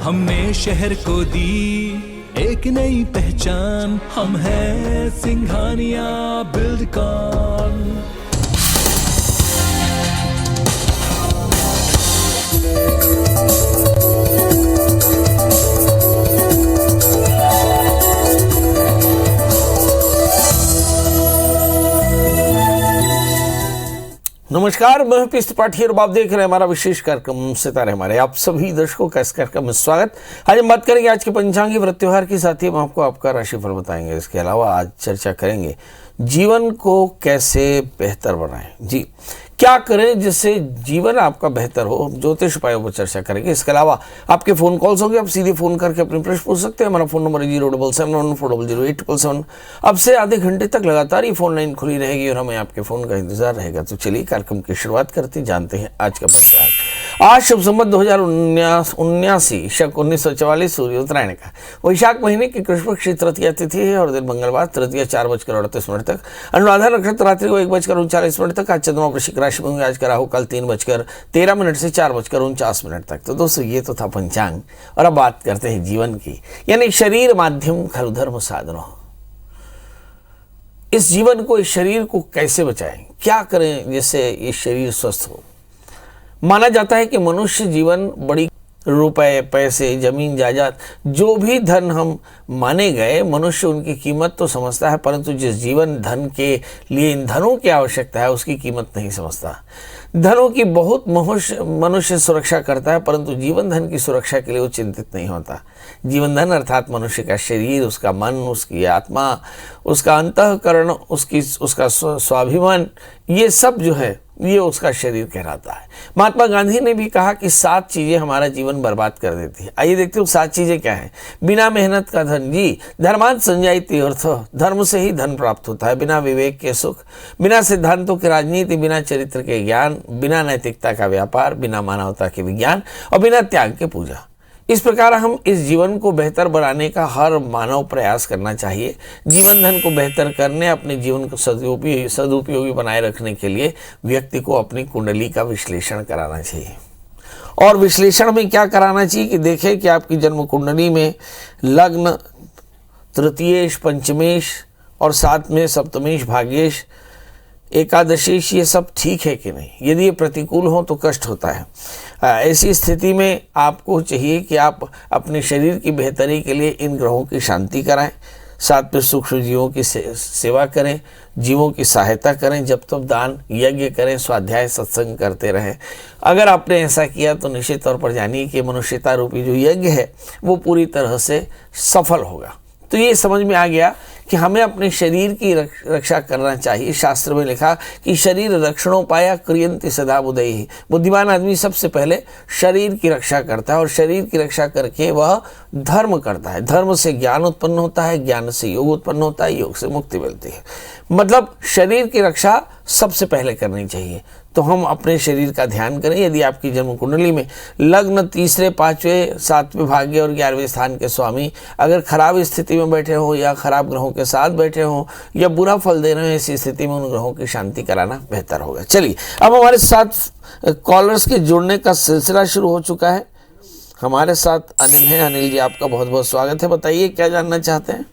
हमने शहर को दी एक नई पहचान, हम हैं सिंघानिया बिल्डकॉन। नमस्कार, मैं पीस त्रिपाठी और आप देख रहे हैं हमारा विशेष कार्यक्रम सितारे हमारे। आप सभी दर्शकों का इस कार्यक्रम में स्वागत। आज हम बात करेंगे आज के पंचांगी व्रत त्योहार की, साथ ही हम आपको आपका राशिफल बताएंगे। इसके अलावा आज चर्चा करेंगे जीवन को कैसे बेहतर बनाएं। जी, क्या करें जिससे जीवन आपका बेहतर हो, ज्योतिष उपायों पर चर्चा करेंगे। इसके अलावा आपके फोन कॉल्स होंगे, आप सीधे फोन करके अपने प्रश्न पूछ सकते हैं। हमारा फोन नंबर है 07714000877। अब से आधे घंटे तक लगातार ये फोन लाइन खुली रहेगी और हमें आपके फोन का इंतजार रहेगा। तो चलिए कार्यक्रम की शुरुआत करते जानते हैं आज का पंचांग। आज शुभ संवत 2079 शक 1944 सूर्य उत्तरायण का वैशाख महीने की कृष्ण पक्ष तृतीया तिथि है और दिन मंगलवार तृतीया 4:38 तक, अनुराधा नक्षत्र रात्रि को 1:39 तक। आज चंद्रमा वृश्चिक राशि में होंगे। आज का राहु काल 3:13 से 4:49 तक। तो दोस्तों ये तो था पंचांग और अब बात करते हैं जीवन की, यानी शरीर माध्यम खलु धर्म साधनो। इस जीवन को, इस शरीर को कैसे बचाएं, क्या करें जिससे ये शरीर स्वस्थ हो। माना जाता है कि मनुष्य जीवन बड़ी रुपए, पैसे, जमीन, जायदाद, जो भी धन हम माने गए, मनुष्य उनकी कीमत तो समझता है, परंतु जिस जीवन धन के लिए इन धनों की आवश्यकता है उसकी कीमत नहीं समझता। धनों की बहुत मनुष्य सुरक्षा करता है, परंतु जीवन धन की सुरक्षा के लिए वो चिंतित नहीं होता। जीवन धन अर्थात मनुष्य का शरीर, उसका मन, उसकी आत्मा, उसका अंतःकरण, उसका स्वाभिमान, ये सब जो है ये उसका शरीर कहलाता है। महात्मा गांधी ने भी कहा कि 7 चीजें हमारा जीवन बर्बाद कर देती है। आइए देखते हैं 7 चीजें क्या है। बिना मेहनत का धन, जी, धर्मांत संजायते अर्थ, धर्म से ही धन प्राप्त होता है। बिना विवेक के सुख, बिना सिद्धांतों की राजनीति, बिना चरित्र के ज्ञान, बिना नैतिकता का व्यापार, बिना मानवता के विज्ञान और बिना त्याग के पूजा। इस प्रकार हम इस जीवन को बेहतर बनाने का हर मानव प्रयास करना चाहिए। जीवन धन को बेहतर करने, अपने जीवन को सदुपयोगी बनाए रखने के लिए व्यक्ति को अपनी कुंडली का विश्लेषण कराना चाहिए। और विश्लेषण में क्या कराना चाहिए कि देखें कि आपकी जन्म कुंडली में लग्न, तृतीयेश, पंचमेश और साथ में सप्तमेश, भाग्येश, एकादशीश, ये सब ठीक है कि नहीं। यदि ये प्रतिकूल हो तो कष्ट होता है। ऐसी स्थिति में आपको चाहिए कि आप अपने शरीर की बेहतरी के लिए इन ग्रहों की शांति कराएं, साथ में सूक्ष्म जीवों की सेवा करें, जीवों की सहायता करें, जब तब दान यज्ञ करें, स्वाध्याय सत्संग करते रहें। अगर आपने ऐसा किया तो निश्चित तौर पर जानिए कि मनुष्यता रूपी जो यज्ञ है वो पूरी तरह से सफल होगा। तो ये समझ में आ गया कि हमें अपने शरीर की रक्षा करना चाहिए। शास्त्र में लिखा कि शरीर रक्षणोपाया क्रियन्ति सदा बुद्धि। बुद्धिमान आदमी सबसे पहले शरीर की रक्षा करता है और शरीर की रक्षा करके वह धर्म करता है। धर्म से ज्ञान उत्पन्न होता है, ज्ञान से योग उत्पन्न होता है, योग से मुक्ति मिलती है। मतलब शरीर की रक्षा सबसे पहले करनी चाहिए। तो हम अपने शरीर का ध्यान करें। यदि आपकी जन्म कुंडली में लग्न 3, 5, 7वें भाग्य और 11वें स्थान के स्वामी अगर खराब स्थिति में बैठे हो या खराब ग्रहों के साथ बैठे हो या बुरा फल दे रहे हो, ऐसी स्थिति में उन ग्रहों की शांति कराना बेहतर होगा। चलिए, अब हमारे साथ कॉलर्स के जुड़ने का सिलसिला शुरू हो चुका है। हमारे साथ अनिल हैं। अनिल जी, आपका बहुत बहुत स्वागत है। बताइए क्या जानना चाहते हैं।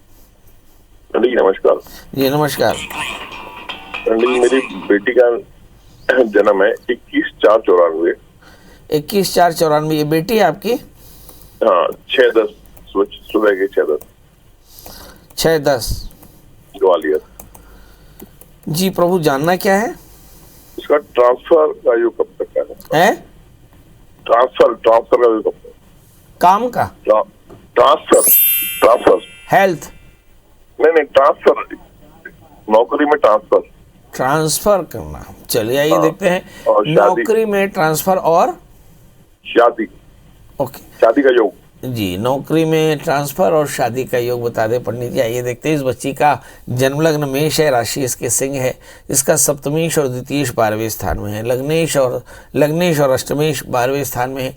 नमस्कार जी। नमस्कार। मेरी बेटी का जन्म है 21/4/94। 21/4/94। ये बेटी है आपकी? हाँ, 6:10 सुबह के 6:10 6:10 ग्वालियर। जी प्रभु, जानना क्या है? इसका ट्रांसफर का योग कब तक है? ट्रांसफर का योग कब तक? काम का? Transfer health? नहीं, ट्रांसफर, नौकरी में ट्रांसफर करना। चलिए आइए देखते हैं। नौकरी में ट्रांसफर और शादी। ओके, शादी का योग। जी, नौकरी में ट्रांसफर और शादी का योग बता दे पंडित जी। आइए देखते हैं। इस बच्ची का जन्म लग्न मेष है, राशि इसके सिंह है, इसका सप्तमेश और द्वितीयेश 12वें स्थान में है। लग्नेश और अष्टमेश 12वें स्थान में है।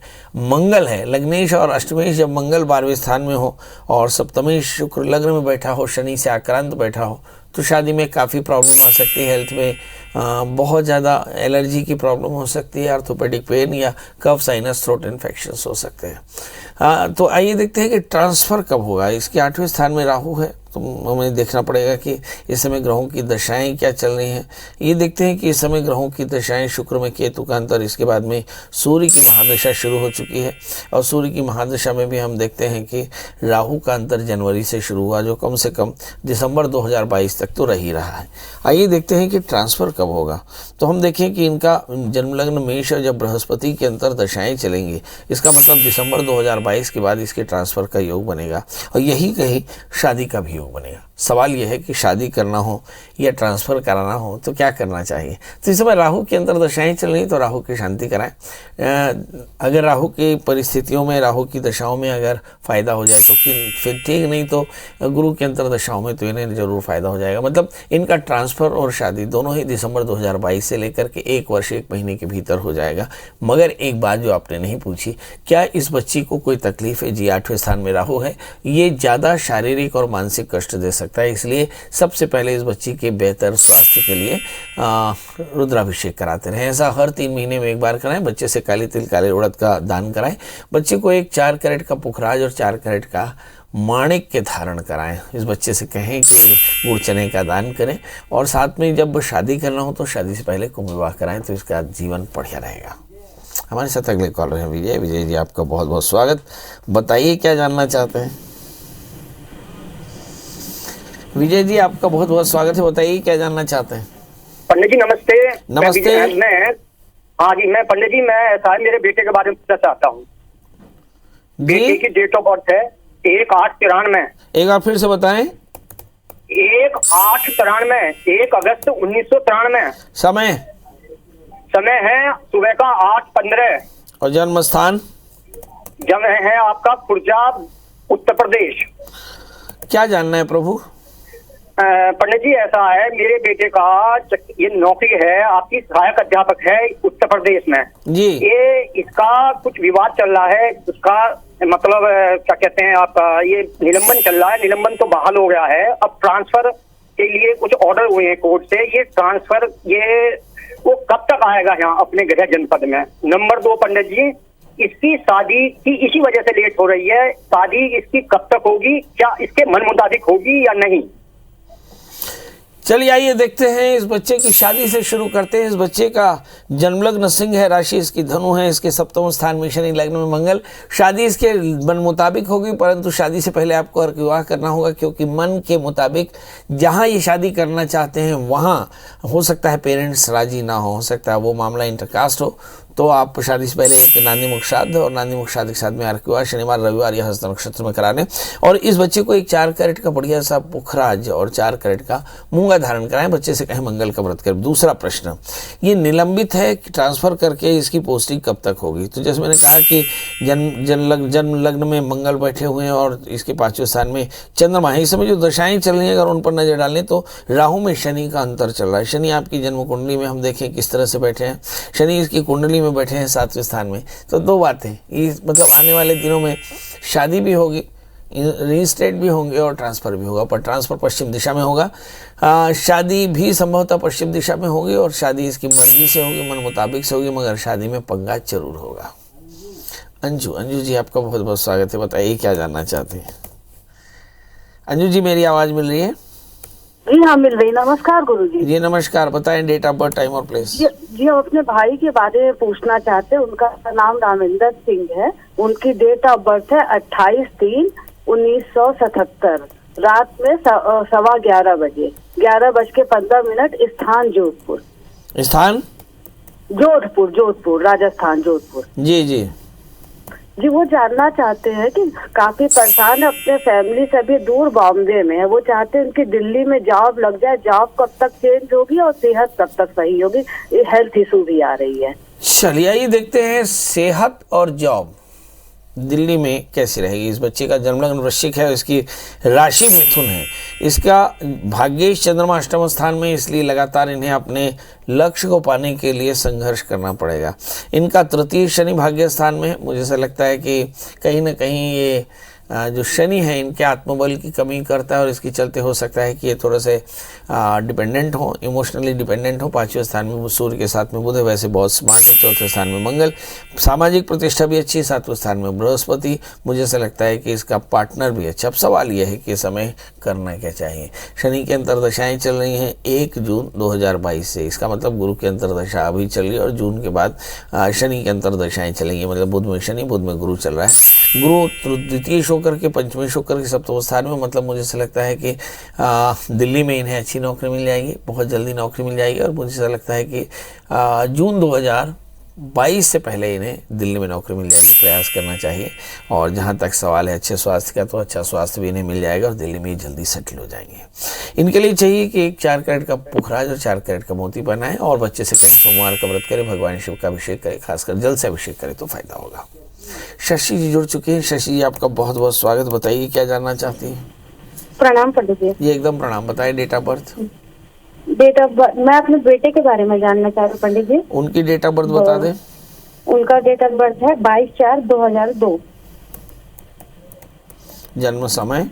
मंगल है। लग्नेश और अष्टमेश जब मंगल 12वें स्थान में हो और सप्तमेश शुक्र लग्न में बैठा हो, शनि से आक्रांत बैठा हो, तो शादी में काफ़ी प्रॉब्लम आ सकती है, हेल्थ में बहुत ज़्यादा एलर्जी की प्रॉब्लम हो सकती है, आर्थोपेडिक पेन या कफ, साइनस, थ्रोट इन्फेक्शंस हो सकते हैं। तो आइए देखते हैं कि ट्रांसफ़र कब होगा। इसके 8वें स्थान में राहु है, तो हमें देखना पड़ेगा कि इस समय ग्रहों की दशाएं क्या चल रही हैं। ये देखते हैं कि इस समय ग्रहों की दशाएं, शुक्र में केतु का अंतर, इसके बाद में सूर्य की महादशा शुरू हो चुकी है, और सूर्य की महादशा में भी हम देखते हैं कि राहु का अंतर जनवरी से शुरू हुआ, जो कम से कम दिसंबर 2022 तक तो रह ही रहा है। आइए देखते हैं कि ट्रांसफ़र कब होगा। तो हम देखें कि इनका जन्मलग्न मेष और जब बृहस्पति के अंतर दशाएँ चलेंगी, इसका मतलब दिसंबर 2022 के बाद इसके ट्रांसफ़र का योग बनेगा, और यही कहीं शादी का भी योग बनेगा। सवाल यह है कि शादी करना हो या ट्रांसफ़र कराना हो तो क्या करना चाहिए। तो इस समय राहु की अंतर्दशाएं चल रही, तो राहु की शांति कराएं। अगर राहु की परिस्थितियों में, राहु की दशाओं में अगर फ़ायदा हो जाए तो फिर ठीक, नहीं तो गुरु की अंतर्दशाओं में तो इन्हें ज़रूर फ़ायदा हो जाएगा। मतलब इनका ट्रांसफ़र और शादी दोनों ही दिसंबर 2022 से लेकर के 1 वर्ष 1 महीने के भीतर हो जाएगा। मगर एक बात जो आपने नहीं पूछी, क्या इस बच्ची को कोई तकलीफ है? जी, 8वें स्थान में राहु है, ये ज़्यादा शारीरिक और मानसिक कष्ट दे सकता है। इसलिए सबसे पहले इस बच्ची के बेहतर स्वास्थ्य के लिए रुद्राभिषेक कराते रहें। ऐसा हर 3 महीने में 1 बार कराएं। बच्चे से काली तिल, काले उड़द का दान कराएं। बच्चे को एक 4 कैरेट का पुखराज और 4 कैरेट का माणिक के धारण कराएं। इस बच्चे से कहें कि गुड़ चने का दान करें, और साथ में जब शादी करना हो तो शादी से पहले कुंभ विवाह कराएं, तो इसका जीवन बढ़िया रहेगा। हमारे साथ अगले कॉलर हैं विजय। विजय जी, आपका बहुत बहुत स्वागत। बताइए क्या जानना चाहते हैं। विजय जी, आपका बहुत बहुत स्वागत है। बताइए क्या जानना चाहते हैं। पंडित जी नमस्ते। नमस्ते। हाँ जी, मैं पंडित जी, मैं ऐसा है, मेरे बेटे के बारे में पूछना चाहता हूँ। बेटे की डेट ऑफ बर्थ है 1/8/93। एक बार फिर से बताएं। 1/8/93, 1 अगस्त 1993। समय है सुबह का 8:15। और जन्म स्थान? जन्म है आपका खुर्जा, उत्तर प्रदेश। क्या जानना है प्रभु? पंडित जी, ऐसा है, मेरे बेटे का ये नौकरी है, आपकी सहायक अध्यापक है उत्तर प्रदेश में जी। ये इसका कुछ विवाद चल रहा है, उसका मतलब क्या कहते हैं आप, ये निलंबन चल रहा है। निलंबन तो बहाल हो गया है, अब ट्रांसफर के लिए कुछ ऑर्डर हुए हैं कोर्ट से। ये ट्रांसफर वो कब तक आएगा यहाँ अपने गृह जनपद में? नंबर 2 पंडित जी, इसकी शादी की इसी वजह से लेट हो रही है। शादी इसकी कब तक होगी? क्या इसके मन मुताबिक होगी या नहीं? चलिए आइए देखते हैं। इस बच्चे की शादी से शुरू करते हैं। इस बच्चे का जन्मलग्न सिंह है, राशि इसकी धनु है, इसके 7वें स्थान में शनि, लग्न में मंगल। शादी इसके मन मुताबिक होगी, परंतु शादी से पहले आपको अर्क विवाह करना होगा, क्योंकि मन के मुताबिक जहां ये शादी करना चाहते हैं वहां हो सकता है पेरेंट्स राजी ना हो सकता है वो मामला इंटरकास्ट हो। तो आप शादी से पहले एक नांदी मुख श्राद्ध और नांदी मुख श्राद्ध के साथ में अर्क विवाह शनिवार, रविवार या हस्त नक्षत्र में कराने, और इस बच्चे को एक 4 कैरेट का बढ़िया सा पुखराज और 4 कैरेट का मूंगा धारण कराएं। बच्चे से कहें मंगल का व्रत करें। दूसरा प्रश्न, ये निलंबित है कि ट्रांसफर करके इसकी पोस्टिंग कब तक होगी? तो जैसे मैंने कहा कि जन्म लग्न में मंगल बैठे हुए हैं और इसके 5वें स्थान में चंद्रमा है। इस समय जो दशाएं चल रही हैं अगर उन पर नजर डालें तो राहु में शनि का अंतर चल रहा है। शनि आपकी जन्म कुंडली में हम देखें किस तरह से बैठे हैं। शनि इसकी कुंडली में बैठे हैं 7वें स्थान में। तो 2 बातें, इस मतलब आने वाले दिनों में शादी भी होगी, रीस्टेट भी होंगे और ट्रांसफ़र भी होगा, पर ट्रांसफ़र पश्चिम दिशा में होगा। शादी भी संभवतः पश्चिम दिशा में होगी, और शादी इसकी मर्जी से होगी, मन मुताबिक से होगी, मगर शादी में पंगा जरूर होगा। अंजू जी, आपका बहुत बहुत स्वागत है। बताइए क्या जानना चाहते हैं। अंजू जी, मेरी आवाज़ मिल रही है? जी हाँ, मिल रही। नमस्कार गुरुजी। जी नमस्कार। बताएं डेट ऑफ बर्थ, टाइम और प्लेस। जी हम अपने भाई के बारे में पूछना चाहते हैं। उनका नाम रामेंद्र सिंह है। उनकी डेट ऑफ बर्थ है 28/3/1977, रात में 11:15 बजे, 11:15, स्थान जोधपुर। स्थान? जोधपुर, राजस्थान, जोधपुर। जी। जी, वो जानना चाहते हैं कि काफी परेशान है, अपने फैमिली से भी दूर बॉम्बे में है। वो चाहते हैं उनकी दिल्ली में जॉब लग जाए। जॉब कब तक चेंज होगी और सेहत कब तक सही होगी? ये हेल्थ इशू भी आ रही है। चलिए आइए देखते हैं सेहत और जॉब दिल्ली में कैसी रहेगी। इस बच्चे का जन्मलग्न वृश्चिक है, इसकी राशि मिथुन है, इसका भाग्येश चंद्रमा 8वें स्थान में, इसलिए लगातार इन्हें अपने लक्ष्य को पाने के लिए संघर्ष करना पड़ेगा। इनका 3य शनि भाग्य स्थान में, मुझे ऐसा लगता है कि कहीं ना कहीं ये जो शनि है इनके आत्मबल की कमी करता है और इसके चलते हो सकता है कि ये थोड़ा से डिपेंडेंट हो, इमोशनली डिपेंडेंट हो। 5वें स्थान में सूर्य के साथ में बुध है, वैसे बहुत स्मार्ट है। 4थे स्थान में मंगल, सामाजिक प्रतिष्ठा भी अच्छी है। 7वें स्थान में बृहस्पति, मुझे ऐसा लगता है कि इसका पार्टनर भी अच्छा। अब सवाल यह है कि इस समय करना क्या चाहिए। शनि की अंतर्दशाएं चल रही हैं 1 जून 2022 से, इसका मतलब गुरु की अंतर्दशा अभी चल रही है और जून के बाद शनि की अंतर्दशाएं चलेंगी, मतलब बुध में शनि, बुध में गुरु चल रहा है। गुरु द्वितीय होकर के पंचमेश होकर के सप्तम स्थान में, मतलब मुझे ऐसा लगता है कि दिल्ली में इन्हें अच्छी नौकरी मिल जाएगी, बहुत जल्दी नौकरी मिल जाएगी। और मुझे ऐसा लगता है कि जून 2022 से पहले इन्हें दिल्ली में नौकरी मिल जाएगी, प्रयास करना चाहिए। और जहाँ तक सवाल है अच्छे स्वास्थ्य का, तो अच्छा स्वास्थ्य भी इन्हें मिल जाएगा और दिल्ली में जल्दी सेटल हो जाएंगे। इनके लिए चाहिए कि एक 4 कैरेट का पुखराज और 4 कैरेट का मोती पहनाएं और बच्चे से कहीं सोमवार का व्रत करें, भगवान शिव का अभिषेक करें, खासकर जल से अभिषेक करें तो फायदा होगा। शशि जी जुड़ चुके हैं। शशि जी आपका बहुत बहुत स्वागत। बताइए क्या जानना चाहती हैं। प्रणाम पंडित जी। ये एकदम प्रणाम। बताइए date of birth. Date of birth मैं अपने बेटे के बारे में जानना चाह रही हूँ पंडित जी। उनकी डेट ऑफ बर्थ बता दें। उनका डेट ऑफ बर्थ है 22/4/2002। जन्म समय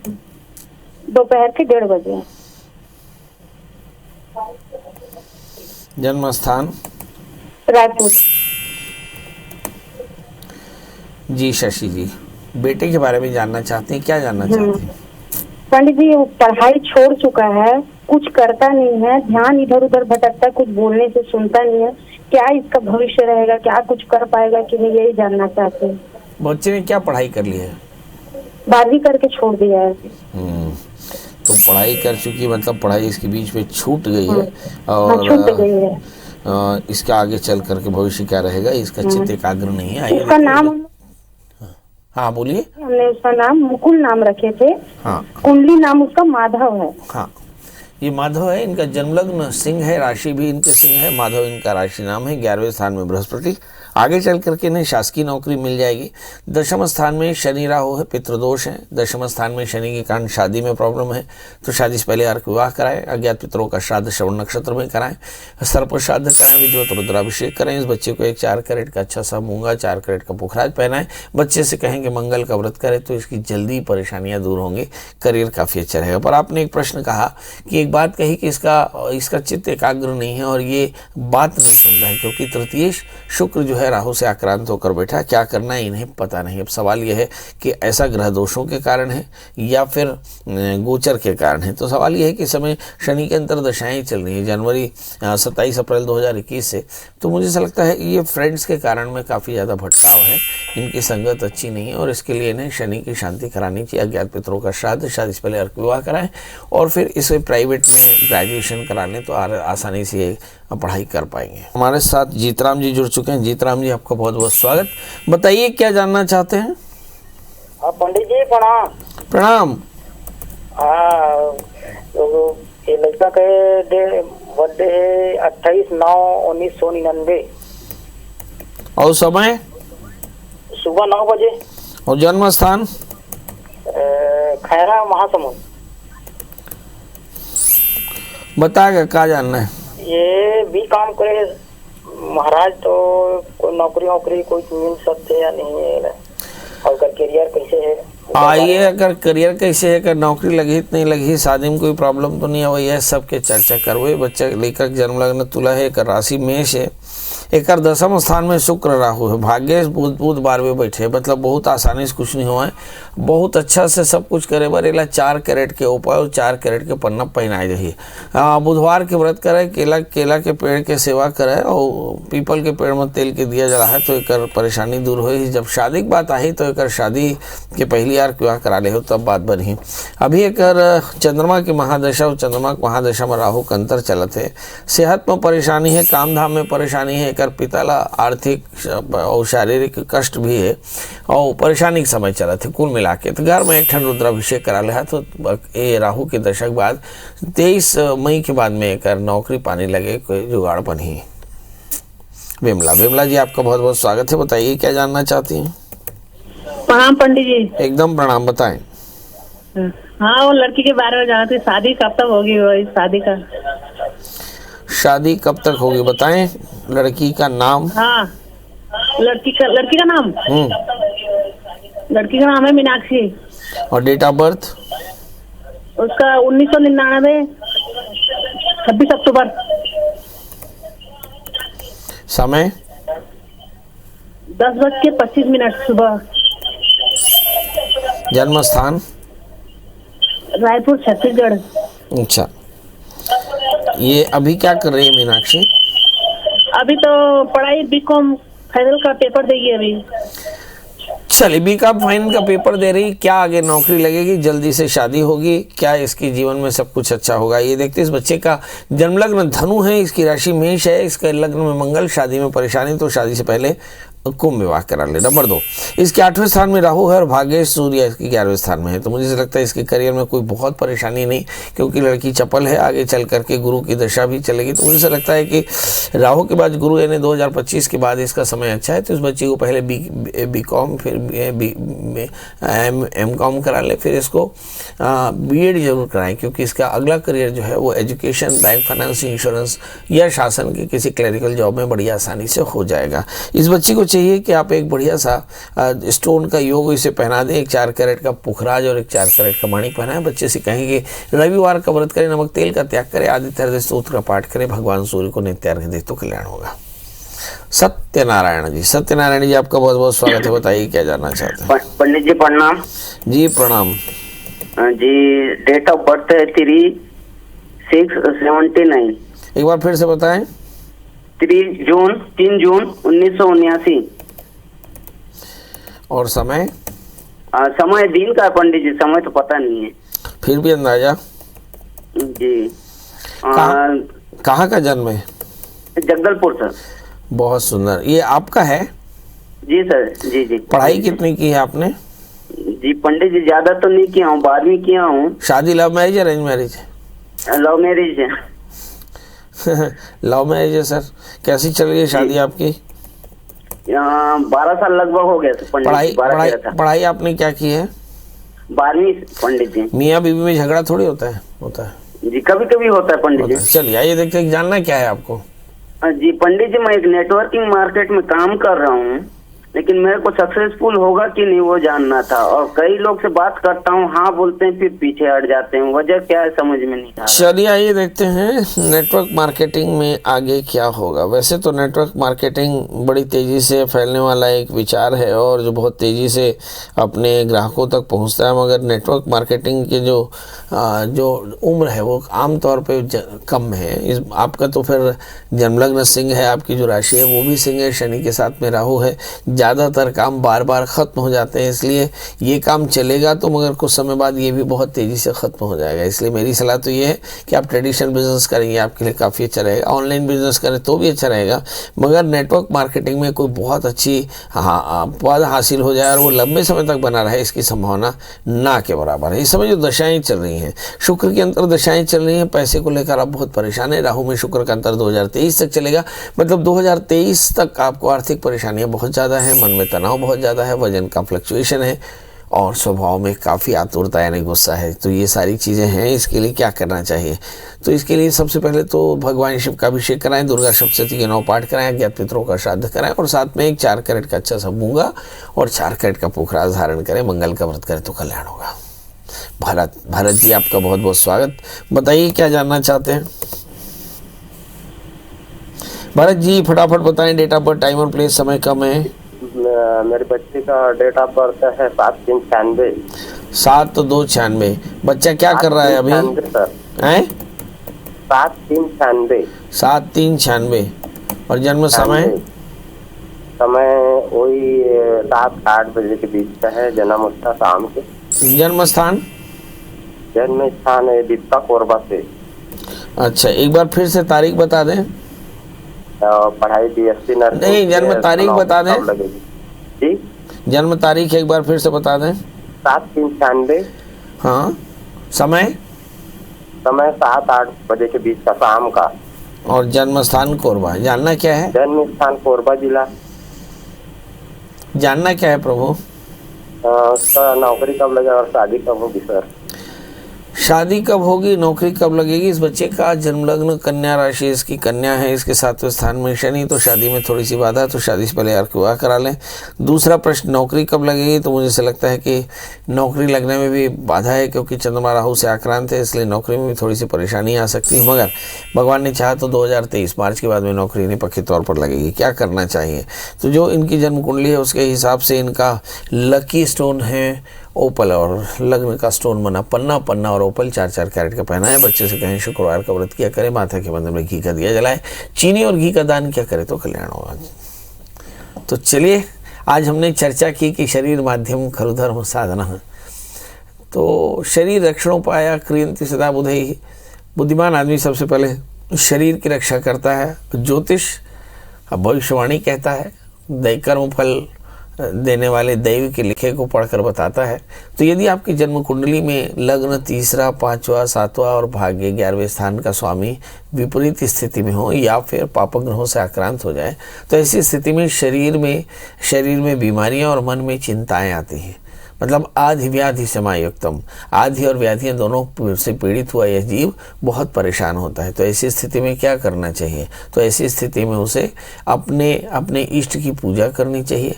दोपहर के 1:30 बजे। जन्म स्थान रायपुर। जी शशि जी, बेटे के बारे में जानना चाहते हैं, क्या जानना चाहते हैं। पंडित जी वो पढ़ाई छोड़ चुका है, कुछ करता नहीं है, ध्यान इधर उधर भटकता, कुछ बोलने से सुनता नहीं है। क्या इसका भविष्य रहेगा, क्या कुछ कर पाएगा कि नहीं, यही जानना चाहते हैं। बच्चे ने क्या पढ़ाई कर ली है। 12वीं करके छोड़ दिया है। तो पढ़ाई कर चुकी, मतलब पढ़ाई इसके बीच में छूट गई है और छूट गई है। इसका आगे चल करके भविष्य क्या रहेगा, इसका चित्त एकाग्र नहीं है। उसका नाम, हाँ बोलिए। हमने उसका नाम मुकुल नाम रखे थे। हाँ, कुंडली नाम उसका माधव है। हाँ, ये माधव है। इनका जन्मलग्न सिंह है, राशि भी इनके सिंह है। माधव इनका राशि नाम है। 11वें स्थान में बृहस्पति, आगे चल करके इन्हें शासकीय नौकरी मिल जाएगी। 10वें स्थान में शनि राहु है, पितृदोष है। 10वें स्थान में शनि के कारण शादी में प्रॉब्लम है, तो शादी से पहले अर्क विवाह कराएं। अज्ञात पितरों का श्राद्ध श्रवण नक्षत्र में कराएं। सर्प श्राद्ध कराएं, विधिवत रुद्राभिषेक करें। इस बच्चे को एक 4 कैरेट का अच्छा सा मूंगा, 4 कैरेट का पुखराज पहनाएं। बच्चे से कहें कि मंगल का व्रत करे तो इसकी जल्दी परेशानियां दूर होंगी, करियर काफी अच्छा रहेगा। पर आपने एक प्रश्न कहा कि एक बात कही कि इसका चित्त एकाग्र नहीं है और ये बात नहीं सुनता है, क्योंकि तृतीय शुक्र जो है राहु से आक्रांत होकर बैठा। क्या करना है इन्हें पता नहीं। अब सवाल यह है कि ऐसा ग्रह दोषों के कारण है या फिर गोचर के कारण है। तो सवाल यह है कि समय शनि के अंतर्दशाएं चल रही है जनवरी 27 अप्रैल 2021 से। तो मुझे ऐसा लगता है ये फ्रेंड्स के कारण में काफ़ी ज़्यादा भटकाव है, इनकी संगत अच्छी नहीं है और इसके लिए इन्हें शनि की शांति करानी चाहिए। अज्ञात पितरों का श्राद्ध, शादी से पहले अर्क विवाह कराएं और फिर इसे प्राइवेट में ग्रेजुएशन करा लें तो आसानी से पढ़ाई कर पाएंगे। हमारे साथ जीतराम जी जुड़ चुके हैं। जीतराम जी आपका बहुत बहुत स्वागत। बताइए क्या जानना चाहते हैं। पंडित जी प्रणाम। प्रणाम। हाँ, तो ये लड़का के बर्थडे है 28/9/1999 और समय सुबह 9 बजे और जन्म स्थान खैरा महासमुंद। बताएगा क्या जानना है। ये भी काम करे महाराज, तो कोई नौकरी कोई मिल सकते या नहीं है, और अगर करियर कैसे है। आइए, अगर करियर कैसे है, अगर नौकरी लगी नहीं लगी, शादी में कोई प्रॉब्लम तो नहीं है, वही है सबके चर्चा करवे। बच्चा लेकर जन्म लग्न तुला है, एक राशि मेष है, एक 10वें स्थान में शुक्र राहु है, भाग्य बुध 12वें बैठे, मतलब बहुत आसानी से कुछ नहीं हुआ है, बहुत अच्छा से सब कुछ करे। बरेला 4 कैरेट के ऊपर और 4 कैरेट के पन्ना पहनाए रही। बुधवार के व्रत करे, केला के पेड़ के सेवा करे और पीपल के पेड़ में तेल के दिया जला है तो एक परेशानी दूर हो। जब शादी की बात आई तो एक शादी के पहली यार विवाह करा ले हो तब बात बनी। अभी एक चंद्रमा की महादशा और चंद्रमा की महादशा में राहु का अंतर चलत है। सेहत में परेशानी है, काम धाम में परेशानी है, एक पिताला आर्थिक और शारीरिक कष्ट भी है और परेशानी के समय चला थे। कुल मिला के तो घर में एक ठंड रुद्राभिषेक करा लिया तो ये राहु के दशक बाद 23 मई के बाद में एक नौकरी पाने लगे, कोई जुगाड़ बनी। विमला जी आपका बहुत बहुत स्वागत है। बताइए क्या जानना चाहती हैं। प्रणाम पंडित जी। एकदम प्रणाम, बताएं। हाँ, वो लड़की के बारे में जानती, शादी कब तक होगी, वो शादी कब तक होगी बताएं। लड़की का नाम। हाँ, लड़की का नाम लड़की का नाम है मीनाक्षी। और डेट ऑफ बर्थ? उसका 1999, 26 अक्टूबर। समय? 10:25 सुबह। जन्म स्थान? रायपुर, छत्तीसगढ़। अच्छा, ये अभी क्या कर रही है मीनाक्षी? अभी तो पढ़ाई बीकॉम फाइनल का पेपर देगी अभी। चलिए, बीकॉम फाइनल का पेपर दे रही, क्या आगे नौकरी लगेगी, जल्दी से शादी होगी, क्या इसके जीवन में सब कुछ अच्छा होगा, ये देखते। इस बच्चे का जन्म लग्न धनु है, इसकी राशि मेष है, इसके लग्न में मंगल, शादी में परेशानी, तो शादी से पहले कुंभ विवाह करा ले। नंबर 2, इसके 8वें स्थान में राहु है और भाग्येश सूर्य इसके 11वें स्थान में है। तो मुझे लगता है इसके करियर में कोई बहुत परेशानी नहीं, क्योंकि लड़की चपल है, आगे चल करके गुरु की दशा भी चलेगी। तो मुझे लगता है कि राहु के बाद गुरु यानी 2025 के बाद इसका समय अच्छा है। तो इस बच्ची को पहले बीकॉम, फिर एमकॉम करा ले, फिर इसको बीएड जरूर कराएं, क्योंकि इसका अगला करियर जो है वो एजुकेशन, बैंक, फाइनेंस, इंश्योरेंस या शासन के किसी क्लरिकल जॉब में बड़ी आसानी से हो जाएगा। इस बच्ची को चाहिए कि आप एक बढ़िया सा स्टोन का योग इसे पहना दें, एक 4 कैरेट का पुखराज और एक 4 कैरेट का माणिक पहनाएं। बच्चे से कहेंगे रविवार का व्रत करें, नमक तेल का त्याग करें, आदित्य हृदय स्तोत्र का पाठ करें, भगवान सूर्य को नित्य अर्घ्य दे तो कल्याण होगा। सत्यनारायण जी, सत्यनारायण जी आपका बहुत बहुत स्वागत है, बताइए क्या जानना चाहते हैं? पंडित जी प्रणाम। जी प्रणाम जी, डेट ऑफ बर्थ है 3/6/79। एक बार फिर से बताएं। 3 जून 1979। और समय? समय दिन का पंडित जी, समय तो पता नहीं है। फिर भी अंदाजा? जी। कहाँ का जन्म है? जगदलपुर सर। बहुत सुंदर, ये आपका है? जी सर, जी जी। पढ़ाई कितनी की है आपने? जी पंडित जी, ज्यादा तो नहीं किया हूँ, 12वीं किया हूँ। शादी लव मैरिज या अरेंज मैरिज? लव मैरिज है। लव मैरिज है सर। कैसी चल रही है शादी आपकी? 12 साल लगभग हो गया सर पंडित। पढ़ाई आपने क्या की है? 12वीं पंडित जी। मियाँ बीवी में झगड़ा थोड़ी होता है? होता है जी, कभी कभी होता है पंडित जी। चलिए आइए देखते हैं, जानना क्या है आपको? जी पंडित जी, मैं एक नेटवर्किंग मार्केट में काम कर रहा हूँ, लेकिन मेरे को सक्सेसफुल होगा कि नहीं वो जानना था। और कई लोग से बात करता हूँ, हाँ बोलते हैं, फिर पीछे हट जाते हैं, वजह क्या है समझ में नहीं आता। चलिए आइए देखते हैं नेटवर्क मार्केटिंग में आगे क्या होगा। वैसे तो नेटवर्क मार्केटिंग बड़ी तेज़ी से फैलने वाला एक विचार है और जो बहुत तेज़ी से अपने ग्राहकों तक पहुंचता है, मगर नेटवर्क मार्केटिंग के जो उम्र है वो आमतौर पे कम है। आपका तो फिर जन्मलग्न सिंह है, आपकी जो राशि है वो भी सिंह है, शनि के साथ में राहु है, ज़्यादातर काम बार बार ख़त्म हो जाते हैं, इसलिए ये काम चलेगा तो, मगर कुछ समय बाद ये भी बहुत तेज़ी से ख़त्म हो जाएगा। इसलिए मेरी सलाह तो ये है कि आप ट्रेडिशनल बिजनेस करेंगे, आपके लिए काफ़ी अच्छा रहेगा। ऑनलाइन बिजनेस करें तो भी अच्छा रहेगा, मगर नेटवर्क मार्केटिंग में कोई बहुत अच्छी पद हासिल हो जाए और वो लंबे समय तक बना रहे, इसकी संभावना ना के बराबर है। इस समय जो दशाएँ चल रही हैं, शुक्र की अंतर दशाएँ चल रही हैं, पैसे को लेकर आप बहुत परेशान है। राहु में शुक्र का अंतर 2023 तक चलेगा, मतलब 2023 तक आपको आर्थिक परेशानियाँ बहुत ज़्यादा है, मन में तनाव बहुत ज़्यादा है, वजन का फ्लक्चुएशन है और स्वभाव में काफ़ी आतुरता यानी गुस्सा है। तो ये सारी चीज़ें हैं। इसके लिए क्या करना चाहिए? तो इसके लिए सबसे पहले तो भगवान शिव का अभिषेक कराएं, दुर्गा सप्तशती के 9 पाठ कराएं, अज्ञात पितरों का श्राद्ध कराएं और साथ में एक 4 कैरेट का अच्छा सा मूंगा और 4 कैरेट का पुखराज धारण करें, मंगल का व्रत करें तो कल्याण होगा। भारत जी आपका बहुत बहुत स्वागत, बताइए क्या जानना चाहते हैं? भारत जी फटाफट बताएं, डेट ऑफ बर्थ, टाइम और प्लेस, समय कम है। मेरे बच्चे का डेट ऑफ बर्थ है 7/3/96। 7/2/96। बच्चा क्या कर रहा है अभी? सर हैं? 7/3/96। 7/3/96। और जन्म समय? समय वही 7-8 बजे के बीच का है। जन्म उसका शाम के। जन्म स्थान? जन्म स्थान है दीपका कोरबा से। अच्छा, एक बार फिर से तारीख बता दें। पढ़ाई BSc नर्सिंग। नहीं, जन्म तारीख बता दें। जी, जन्म तारीख एक बार फिर से बता दें। 7/3/96। हाँ, समय? समय 7-8 बजे के बीच का शाम का। और जन्म स्थान कोरबा। जानना क्या है? जन्म स्थान कोरबा जिला। जानना क्या है प्रभु? उसका नौकरी कब लगे और शादी कब होगी सर? शादी कब होगी, नौकरी कब लगेगी। इस बच्चे का जन्म लग्न कन्या राशि, इसकी कन्या है, इसके 7वें स्थान में शनि, तो शादी में थोड़ी सी बाधा, तो शादी से पहले यार विवाह करा लें। दूसरा प्रश्न, नौकरी कब लगेगी, तो मुझे ऐसा लगता है कि नौकरी लगने में भी बाधा है, क्योंकि चंद्रमा राहु से आक्रांत है, इसलिए नौकरी में भी थोड़ी सी परेशानी आ सकती है। मगर भगवान ने चाहा तो 2023 मार्च के बाद में नौकरी इन्हें पक्के तौर पर लगेगी। क्या करना चाहिए, तो जो इनकी जन्म कुंडली है उसके हिसाब से इनका लकी स्टोन है ओपल, और लग्न का स्टोन बना पन्ना, पन्ना और ओपल 4-4 कैरेट का पहना है। बच्चे से कहें शुक्रवार का व्रत किया करे, माथा के बंधन में घी का दिया जलाए, चीनी और घी का दान किया करे तो कल्याण होगा। तो चलिए, आज हमने चर्चा की कि शरीर माध्यम खलु धर्म साधना। तो शरीर रक्षणोपाय क्रियन्ति सदा बुधैः। बुद्धिमान आदमी सबसे पहले शरीर की रक्षा करता है। ज्योतिष भविष्यवाणी कहता है, कर्म फल देने वाले दैव के लिखे को पढ़कर बताता है। तो यदि आपकी जन्म कुंडली में लग्न 3, 5, 7वां और भाग्य 11वें स्थान का स्वामी विपरीत स्थिति में हो, या फिर पाप ग्रहों से आक्रांत हो जाए, तो ऐसी स्थिति में शरीर में बीमारियां और मन में चिंताएं आती हैं। मतलब आधि व्याधि समायुक्तम, आधि और व्याधियां दोनों से पीड़ित हुआ यह जीव बहुत परेशान होता है। तो ऐसी स्थिति में क्या करना चाहिए, तो ऐसी स्थिति में उसे अपने इष्ट की पूजा करनी चाहिए,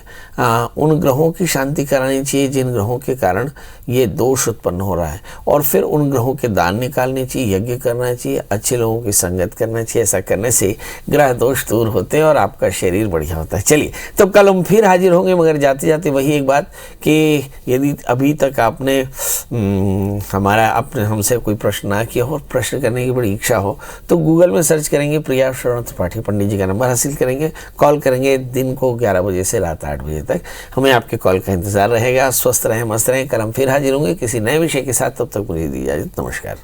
उन ग्रहों की शांति करानी चाहिए जिन ग्रहों के कारण ये दोष उत्पन्न हो रहा है, और फिर उन ग्रहों के दान निकालने चाहिए, यज्ञ करना चाहिए, अच्छे लोगों की संगत करना चाहिए। ऐसा करने से ग्रह दोष दूर होते हैं और आपका शरीर बढ़िया होता है। चलिए, तो कल हम फिर हाजिर होंगे, मगर जाते जाते वही एक बात कि यदि अभी तक आपने हमसे कोई प्रश्न ना किया हो, प्रश्न करने की बड़ी इच्छा हो, तो गूगल में सर्च करेंगे प्रिया शरण त्रिपाठी पंडित जी का नंबर हासिल करेंगे, कॉल करेंगे दिन को 11 बजे से रात 8 बजे तक। हमें आपके कॉल का इंतजार रहेगा। स्वस्थ रहें, मस्त रहें। कल हम फिर हाजिर होंगे किसी नए विषय के साथ। तब तक मुझे दी इजाजत। नमस्कार।